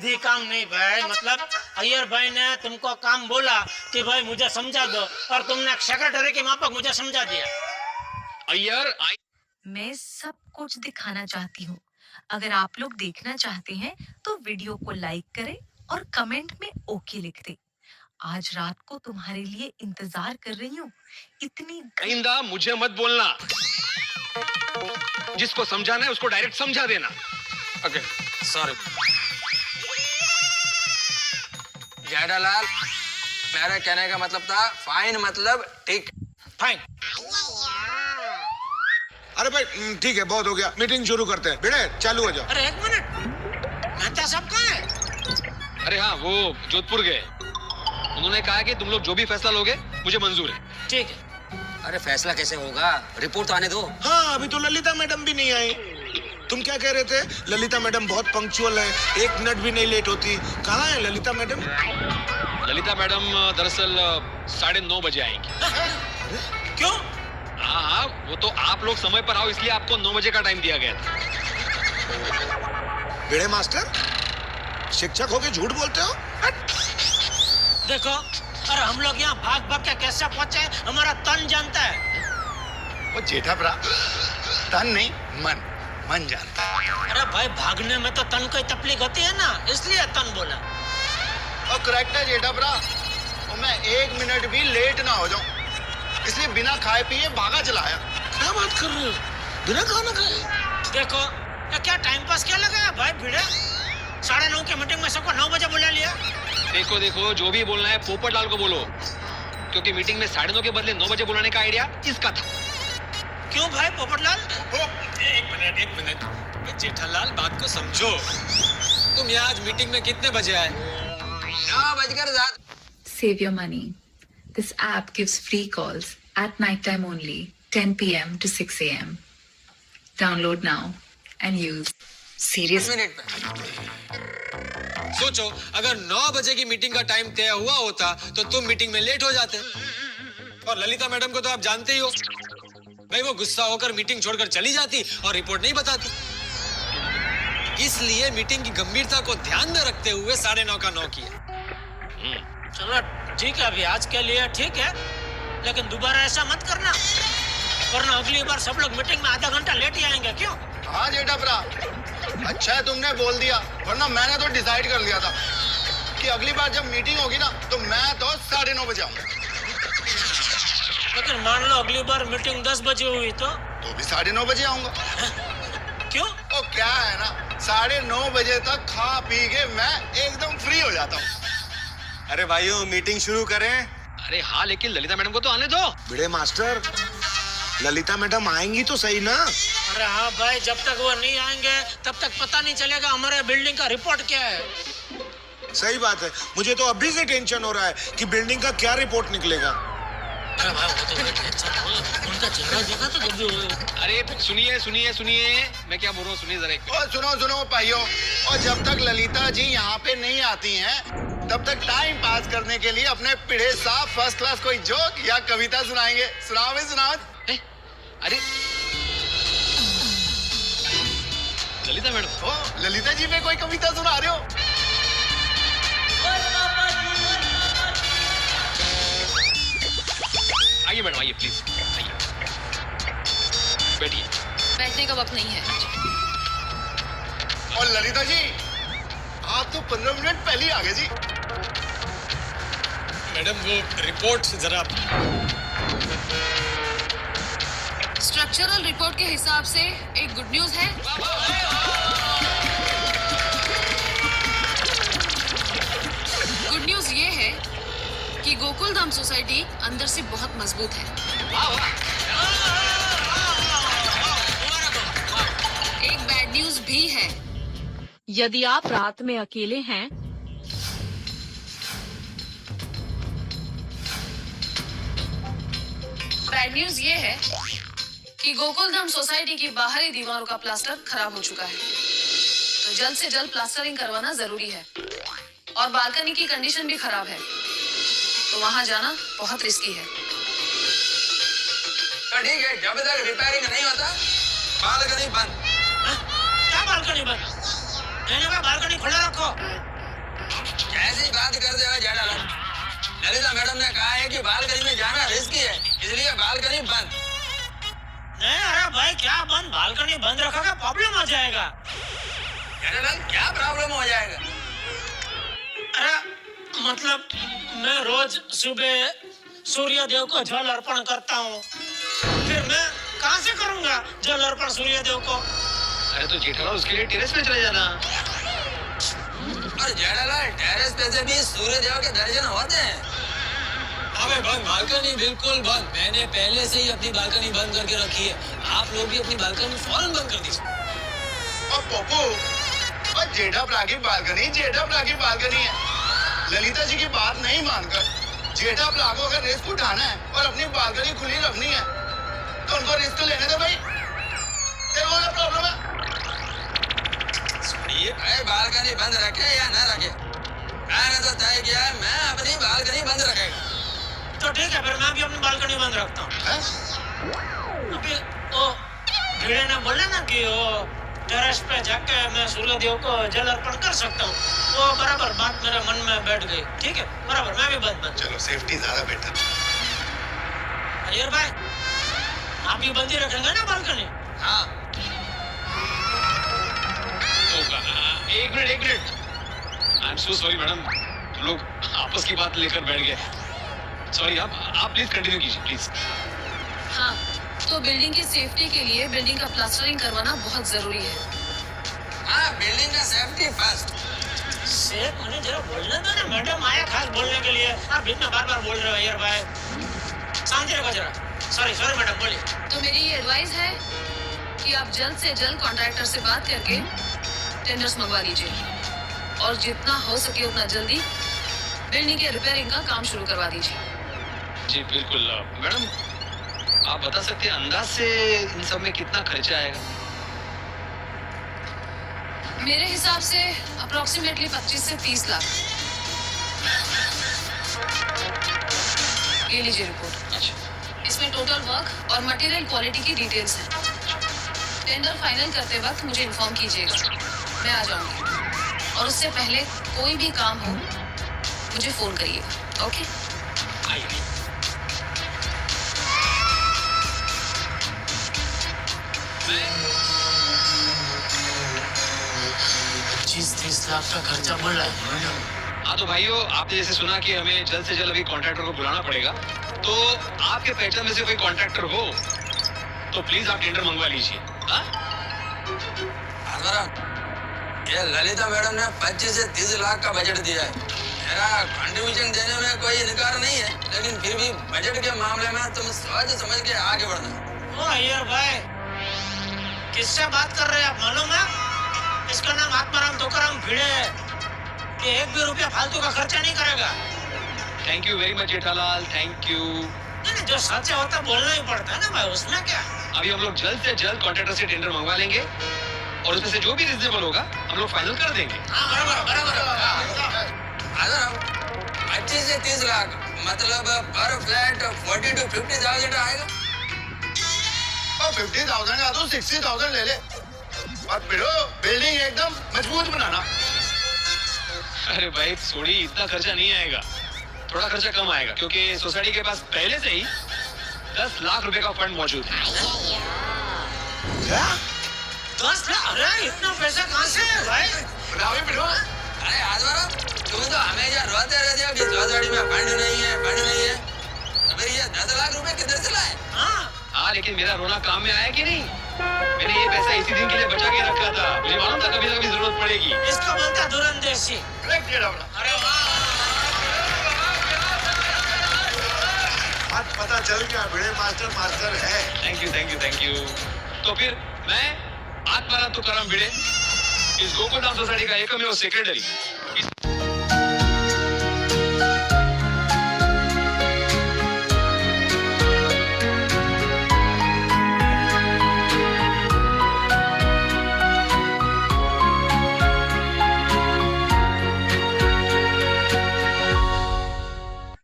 ये काम नहीं भाई, मतलब अय्यर भाई ने तुमको काम बोला कि भाई मुझे समझा दो और तुमने सेक्रेटरी के माफक मुझे समझा दिया। अय्यर मैं सब कुछ दिखाना चाहती हूँ। अगर आप लोग देखना चाहते हैं तो वीडियो को लाइक करें और कमेंट में ओके लिख दें। आज रात को तुम्हारे लिए इंतजार कर रही हूँ। इतनी आइंदा मुझे मत बोलना। जिसको समझाना है उसको डायरेक्ट समझा देना। Okay sorry. जेठालाल, मेरे कहने का मतलब था फाइन मतलब ठीक। फाइन। अरे भाई ठीक है, बहुत हो गया, मीटिंग शुरू करते हैं। भिड़े चालू हो जाओ। अरे एक मिनट, मेहता साहब कहाँ है? अरे हाँ, वो जोधपुर गए। उन्होंने कहा कि तुम लोग जो भी फैसला लोगे मुझे मंजूर है। ठीक है। अरे फैसला कैसे होगा, रिपोर्ट तो आने दो। हाँ, अभी तो ललिता मैडम भी नहीं आई। तुम क्या कह रहे थे? ललिता मैडम बहुत पंक्चुअल है, 1 मिनट भी नहीं लेट होती। कहाँ है ललिता मैडम? ललिता मैडम दरअसल 9:30 बजे आएंगी। क्यों? हाँ, वो तो आप लोग समय पर आओ इसलिए आपको 9 बजे का टाइम दिया गया था। भिड़े मास्टर, शिक्षक होके झूठ बोलते हो? देखो, अरे हम लोग यहाँ भाग भाग के कैसे पहुंचे हमारा तन जानता है। वो जेठा भरा, तन नहीं मन जानता है। अरे भाई भागने में तो तन को ही तकलीफ होती है ना, इसलिए तन बोला। और करेक्ट है जेठा भरा, और मैं 1 मिनट भी लेट ना हो जाऊं इसलिए बिना खाए पिए भागा चला आया। क्या बात कर रहे हो? बिना खाना खाए? देखो ये क्या टाइम पास क्या लगा है भाई भिड़े। 9:30 की मीटिंग में सबको 9 बजे बुला लिया। देखो जो भी बोलना है पोपटलाल को बोलो, क्योंकि मीटिंग में 9:30 के बदले 9 बजे बुलाने का आइडिया इसका था। क्यों भाई पोपटलाल? एक मिनट जेठालाल, बात को समझो। तुम यहाँ आज मीटिंग में कितने बजे आए? 9:07। Save your money. This app gives free calls at night time only, 10 p.m. to 6 a.m. Download now and use. Seriously? Minute पे सोचो, अगर 9 बजे की मीटिंग का टाइम तय हुआ होता तो तुम मीटिंग में लेट हो जाते। और ललिता मैडम को तो आप जानते ही हो भाई, वो गुस्सा होकर मीटिंग छोड़कर चली जाती और रिपोर्ट नहीं बताती। इसलिए मीटिंग की गंभीरता को ध्यान में रखते हुए 9:30 का 9 किया। चलो ठीक है, अभी आज के लिए ठीक है, लेकिन दोबारा ऐसा मत करना, वरना अगली बार सब लोग मीटिंग में आधा घंटा लेट ही आएंगे। क्यों? हाँ जेठा भरा, अच्छा है तुमने बोल दिया, वरना मैंने तो डिसाइड कर लिया था कि अगली बार जब मीटिंग होगी ना तो मैं तो 9:30 बजे आऊंगा। लेकिन मान लो अगली बार मीटिंग 10 बजे हुई तो भी 9:30 बजे आऊंगा। क्यों? ओ क्या है ना, 9:30 बजे तक खा पी के मैं एकदम फ्री हो जाता हूँ। अरे भाइयों, मीटिंग शुरू करें। अरे हाँ, लेकिन ललिता मैडम को तो आने दो। भिड़े मास्टर, ललिता मैडम आएंगी तो सही ना? अरे हाँ भाई, जब तक वो नहीं आएंगे तब तक पता नहीं चलेगा हमारे बिल्डिंग का रिपोर्ट क्या है। सही बात है, मुझे तो अभी से टेंशन हो रहा है कि बिल्डिंग का क्या रिपोर्ट निकलेगा। अरे भाई वो तो उनका चेहरा देखा तो जब भी। अरे सुनिए, मैं क्या बोल रहा हूँ, सुनिए जरा एक और सुनो भाइयों, और जब तक ललिता जी यहाँ पे नहीं आती हैं तब तक टाइम पास करने के लिए अपने पिढ़े साहब फर्स्ट क्लास कोई जोक या कविता सुनाएंगे। सुनाओ। अरे ललिता मैडम, ओ ललिता जी में कोई कविता सुना रहे हो? आइए मैडम, आइए प्लीज, आइए बैठिए। बैठने का वक्त नहीं है। और ललिता जी, आप तो 15 मिनट पहले ही आ गए जी। मैडम वो रिपोर्ट जरा। स्ट्रक्चरल रिपोर्ट के हिसाब से एक गुड न्यूज है। गुड न्यूज ये है कि गोकुल धाम सोसाइटी अंदर से बहुत मजबूत है। एक बैड न्यूज भी है। यदि आप रात में अकेले हैं बैड न्यूज ये है कि गोकुल धाम सोसाइटी की बाहरी दीवारों का प्लास्टर खराब हो चुका है, तो जल्द से जल्द प्लास्टरिंग करवाना जरूरी है। और बालकनी की कंडीशन भी खराब है, तो वहां जाना बहुत रिस्की है। तो ठीक है, जब तक रिपेयरिंग नहीं होता बालकनी बंद। क्या बालकनी बंद? मैंने कहा बालकनी खुला रखो। बात करते हुए जेठालाल, ललिता मैडम ने कहा है कि बालकनी में जाना रिस्की है, इसलिए बालकनी बंद। नहीं अरे भाई क्या बंद, बालकनी बंद रखोगे प्रॉब्लम हो जाएगा। जेठालाल क्या प्रॉब्लम हो जाएगा? अरे मतलब मैं रोज सुबह सूर्य देव को जल अर्पण करता हूँ, फिर मैं कहाँ से करूँगा जल अर्पण सूर्य देव को? अरे तो जेठालाल उसके लिए टेरेस पे चले जाना। और जेठालाल टेरेस पे से भी सूर्य देव के दर्शन होते हैं। अबे बंद, बालकनी बिल्कुल बंद। मैंने पहले से ही अपनी बालकनी बंद करके रखी है। आप लोग भी अपनी बालकनी फौरन बंद कर दीजिए। और पप्पू, और जेठा की बालकनी है। ललिता जी की बात नहीं मानकर जेठा को अगर रिस्क उठाना है और अपनी बालकनी खुली रखनी है तो उनको रिस्क लेने दे भाई। तेरे को क्या प्रॉब्लम है? अरे बालकनी बंद रखे या न रखे, मैंने तो तय किया है मैं अपनी बालकनी बंद रखेगा। तो ठीक है, फिर मैं भी अपनी बालकनी बंद रखता हूँ। अभी वो भिड़े ने बोला ना कि वो टेरेस पे जाके मैं सूर्य देव को जल अर्पण कर सकता हूँ, वो बराबर बात मेरे मन में बैठ गई। ठीक है बराबर, मैं भी बंद। चलो सेफ्टी ज्यादा बेटर। अय्यर भाई आप भी बंद ही रखेंगे ना बालकनी? हाँ एक minute I am so sorry madam, हम लोग आपस की बात लेकर बैठ गए। सॉरी, आप प्लीज कंटिन्यू कीजिए प्लीज। हाँ, तो बिल्डिंग की सेफ्टी के लिए बिल्डिंग का प्लास्टरिंग करवाना बहुत जरूरी है। हाँ, बिल्डिंग का सेफ्टी फर्स्ट। सेफ मुझे जरा बोलने दो ना, मैडम आया खास बोलने के लिए, आप बीच में बार बोल रहे हो। अय्यर भाई शांति रखो जरा। सॉरी मैडम बोलिए। तो मेरी ये एडवाइस है कि आप जल्द से जल्द कॉन्ट्रैक्टर से बात करके टेंडर्स मंगवा लीजिए और जितना हो सके उतना जल्दी बिल्डिंग के रिपेयरिंग का काम शुरू करवा दीजिए। जी बिल्कुल। मैडम आप बता सकते हैं अंदाज से इन सब में कितना खर्चा आएगा? मेरे हिसाब से अप्रोक्सीमेटली 25 से 30 लाख। ये लीजिए रिपोर्ट। अच्छा, इसमें टोटल वर्क और मटेरियल क्वालिटी की डिटेल्स हैं। टेंडर फाइनल करते वक्त मुझे इन्फॉर्म कीजिएगा, मैं आ जाऊंगी। और उससे पहले कोई भी काम हो मुझे फोन करिएगा। ओके? आइए। 25-30 लाख का खर्चा बढ़ रहा है मैडम। हाँ तो भाइयों, आपने जैसे सुना कि हमें जल्द से जल्द अभी कॉन्ट्रैक्टर को बुलाना पड़ेगा, तो आपके पहचान में से कोई कॉन्ट्रैक्टर हो तो प्लीज आप टेंडर मंगवा लीजिए। ये ललिता मैडम ने 25 से 30 लाख का बजट दिया है। मेरा कंट्रीब्यूशन देने में कोई इनकार नहीं है, लेकिन फिर भी बजट के मामले में तुम सोच समझ के आगे बढ़ना। ओ अय्यर भाई किससे बात कर रहे हैं आप मालूम है? इसका नाम आत्माराम तुकाराम भिड़े है। ये एक भी रुपया फालतू का खर्चा नहीं करेगा। Thank you very much Jethalal, thank you. नहीं, जो सच है वो तो बोलना ही पड़ता है ना भाई, उसमें क्या। अभी हम लोग जल्द से जल्द कॉन्ट्रैक्टर से टेंडर मंगवा लेंगे और उसमें से जो भी रिजनेबल होगा हम लोग फाइनल कर देंगे। हाँ बराबर। 25 से 30 लाख मतलब पर फ्लैट 40 to 50,000 आएगा। और 50,000 का तो 60,000 ले ले और फिर बिल्डिंग एकदम मजबूत बनाना। अरे भाई थोड़ी इतना खर्चा नहीं आएगा, थोड़ा खर्चा कम आएगा क्योंकि सोसाइटी के पास पहले से ही 10 लाख रुपए का फंड मौजूद है। क्या? 10 लाख? अरे इतना पैसा कहाँ से है भाई? अरे आजवारा, तुम तो हमेशा रोते रहते हो कि सोसाइटी में फंड नहीं है। तो फिर ये 10 लाख रुपए किधर से लाए? हाँ लेकिन मेरा रोना काम में आया कि नहीं? मैंने ये पैसा इसी दिन के लिए बचा के रखा था, मुझे मालूम था कभी ना कभी जरूरत पड़ेगी। इसको बोलता धुरंधेसी। अरे आज पता चल गया भिड़े मास्टर है। Thank you. तो फिर मैं आत्माराम तुकाराम भिड़े, इस गोकुलधाम सोसाइटी का एकमेव सेक्रेटरी,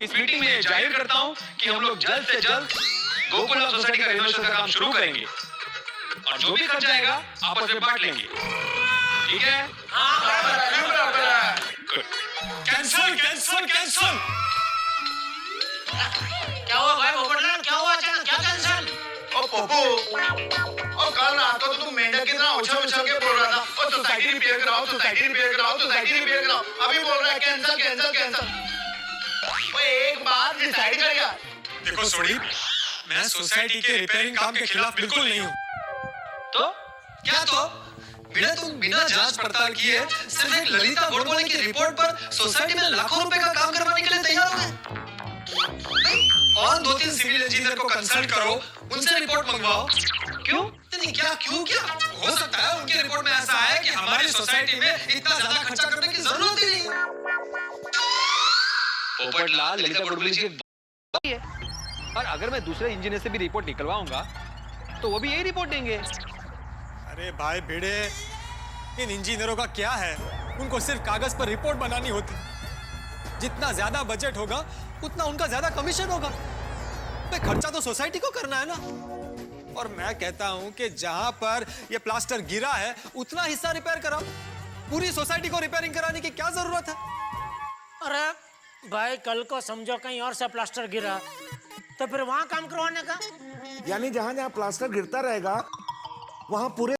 इस मीटिंग में जाहिर करता हूं कि हम लोग जल्द से जल्द गोकुलधाम सोसाइटी का रिनोवेशन का काम शुरू करेंगे और जो भी खर्चा आएगा आपस में बांट लेंगे। ठीक है? हाँ बराबर। Good. Cancel. Cancel cancel cancel. क्या हुआ भाई पोपटलाल, क्या हुआ अचानक, क्या कैंसल? ओ पप्पू, ओ कल रात को तुम मेंढक की तरह उछल उछल के बोल रहा था, ओ सोसाइटी रिपेयर कराओ, सोसाइटी रिपेयर कराओ, सोसाइटी रिपेयर कराओ, अभी बोल रहा है कैंसल कैंसल कैंसल। ओ एक बात डिसाइड कर यार। देखो सोडी, मैं सोसाइटी के रिपेयरिंग काम के खिलाफ बिल्कुल नहीं हूँ। तो क्या तो? तुम बिना जांच पड़ताल किए सिर्फ एक ललिता गोडबोले की रिपोर्ट पर सोसाइटी में लाखों रुपए का काम करवाने के लिए तैयार हो गए। और 2-3 सिविल इंजीनियर को कंसल्ट करो, उनसे रिपोर्ट मंगवाओ। क्यों? नहीं क्या क्यों क्या? हो सकता है उनकी रिपोर्ट में ऐसा है कि हमारी सोसाइटी में इतना ज्यादा खर्चा करने की जरूरत ही नहीं है। पोपटलाल, ललिता गोडबोले जी है, और अगर मैं दूसरे इंजीनियर से भी रिपोर्ट निकलवाऊंगा तो वो भी यही रिपोर्ट देंगे। अरे भाई भिड़े, इन इंजीनियरों का क्या है? उनको सिर्फ कागज पर रिपोर्ट बनानी होती। जितना ज्यादा बजट होगा उतना उनका ज्यादा कमीशन होगा। भाई खर्चा तो सोसाइटी को करना है ना। और मैं कहता हूं कि जहां पर ये प्लास्टर गिरा है उतना हिस्सा रिपेयर कराओ। पूरी सोसाइटी को रिपेयरिंग कराने की क्या जरूरत है? अरे भाई कल को समझो कहीं और से प्लास्टर गिरा तो फिर वहां काम करवाने का? यानी जहां जहां प्लास्टर गिरता रहेगा वहां पूरे